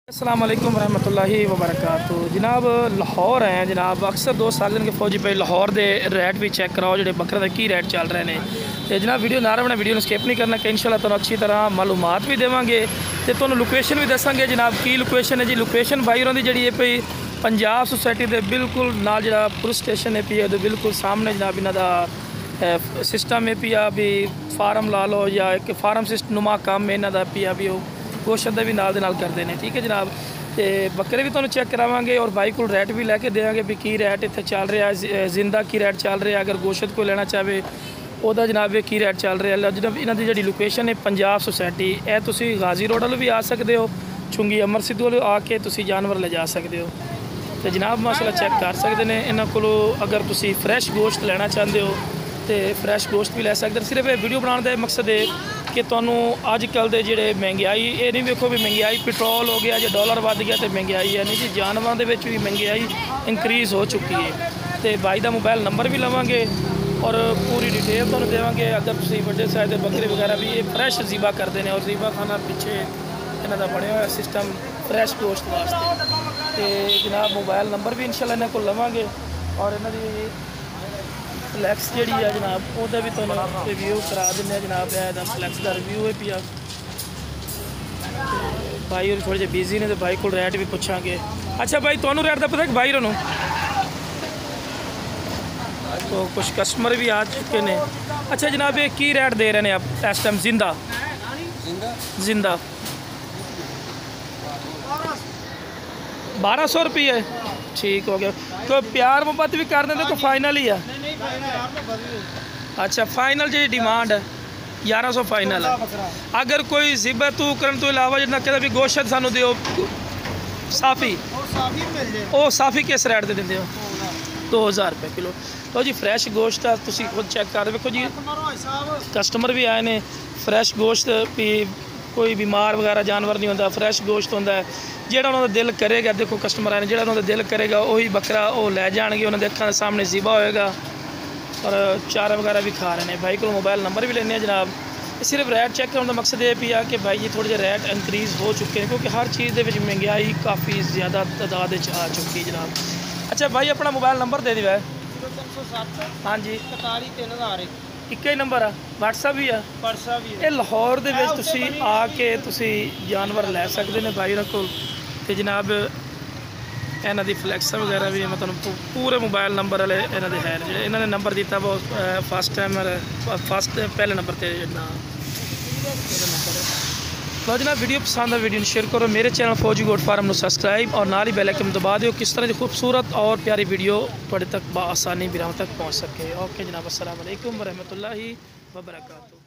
अस्सलाम वालेकुम रहमतुल्लाहि व बरकातुहू। जनाब लाहौर हैं जनाब, अक्सर दोस्त साल कि फौजी भाई लाहौर के रेट भी चैक कराओ जो बकरे का की रेट चल रहे हैं। तो जनाब वीडियो ना रखना, वीडियो स्किप नहीं करना कि इंशाल्लाह तुहानू अच्छी तरह मालूमात भी देवांगे तो तुहानू लोकेशन भी दसांगे। जनाब की लोकेशन है जी, लोकेशन भाई होर दी जी है पई पंजाब सोसाइटी के बिल्कुल नाल जो पुलिस स्टेशन है पी बिल्कुल सामने जनाब इन्हां दा सिस्टम है पिया भी फार्म ला लो या एक फार्म सिस्टम नुमा काम इन्हां दा पिया भी गोश्त भी नाल दे नाल करते हैं। ठीक है जनाब, तो बकरे भी तुहानू चेक करावांगे और भाई को रेट भी लैके देंगे भी की रेट इत्थे चल रहा है, जिंदा की रेट चल रहा है, अगर गोश्त कोई लेना चाहे वह जनाब की रेट चल रहा है। जनाब इन्हां दी जिहड़ी लोकेशन है पंजाब सोसाइटी है, तुसीं गाजी रोड वालों भी आ सकते हो, चुंगी अमर सिद्धू वालों आके तुसीं जानवर ले जा सकते हो। तो जनाब माशाल्लाह चेक कर सकते हैं इन्हां कोलों। अगर तुसीं फ्रैश गोश्त लेना चाहते हो तो फ्रैश गोश्त भी लै सकते। सिर्फ वीडियो बनाने का मकसद है कि तुहानू अजकल के जोड़े महंगाई ये नहीं देखो भी महंगाई पेट्रोल हो गया जो डॉलर बढ़ गया तो महंगाई है नहीं जी, जानवरों के भी महंगाई इंक्रीज़ हो चुकी है। तो भाई का मोबाइल नंबर भी लवांगे और पूरी डिटेल तुहानू देवांगे। अगर तुसीं बड़े साइज के बकरे वगैरह भी ये फ्रैश ज़ीबा करते हैं और ज़ीबा खाना पिछे इन्हां दा बनया हुआ सिस्टम फ्रैश गोश्त वास्ते। तो जनाब मोबाइल नंबर भी इंशाल्लाह इन्हां कोल लवांगे और इन्हां दी फ्लैक्स जी है जनाब वह भी तुहानू रिव्यू करा दें। जनाब फ्लैक्स का रिव्यू है पिया भाई और थोड़े जे बिजी ने तो भाई को रेट भी पूछांगे। अच्छा भाई तुहानू रेट का पता है भाई होनू तो कुछ कस्टमर भी आ चुके हैं। अच्छा जनाब ये की रेट दे रहे हैं आप इस टाइम जिंदा जिंदा 1200 रुपये? ठीक हो गया। तो प्यार मोहब्बत भी कर देंगे तो फाइनल ही है? अच्छा फाइनल जी डिमांड है 1100 फाइनल है। अगर कोई ज़िबा तू करन तो इलावा जिन्ना कहता भी गोश्त सानू दिओ साफ़ी ओ साफ़ी किस रेट दे देंगे हो? 2000 रुपये किलो। तो जी फ्रैश गोश्त है, तुसीं खुद चेक कर देखो जी, कस्टमर भी आए हैं। फ्रैश गोश्त भी कोई बीमार वगैरह जानवर नहीं होता, फ्रैश गोश्त होता है। जिहड़ा उन्होंने दिल करेगा, देखो कस्टमर आए जिहड़ा उन्होंने दिल करेगा वही बकरा वो लै जाएंगे, उन्होंने अखां दे सामने ज़िबा होएगा और चारा वगैरह भी खा रहे हैं। भाई को मोबाइल नंबर भी लेने जनाब। सिर्फ रेट चेक करने का मकसद ये भी है कि भाई जी थोड़े जे रेट इंक्रीज़ हो चुके हैं क्योंकि हर चीज़ के विच महंगाई काफ़ी ज़्यादा तादाद आ चुकी है जनाब। अच्छा भाई अपना मोबाइल नंबर दे दिया है? 0360 हाँ जी 41 एक ही नंबर है, व्हाट्सएप भी है? व्हाट्सएप भी है। ये लाहौर दे विच तुसीं आके तुसीं जानवर लै सकते हैं भाई उन्होंने कोल। तो जनाब इन्हां दी फ्लैक्स वगैरह भी मैं तुहानू पूरे मोबाइल नंबर वाले इन्हां दे है जो इन्होंने नंबर दिता वो फर्स्ट टाइम पहले नंबर पर ना नंबर है। तो जनाब वीडियो पसंद है वीडियो शेयर करो, मेरे चैनल फौजी गोट फार्म में सब्सक्राइब और नाल ही बेल आइकन दबा दो किस तरह की खूबसूरत और प्यारी वीडियो तुहाडे तक बआसानी बिराम तक पहुँच सके। ओके जनाब, अस्सलाम वालेकुम व रहमतुल्लाहि व बरकातुहू।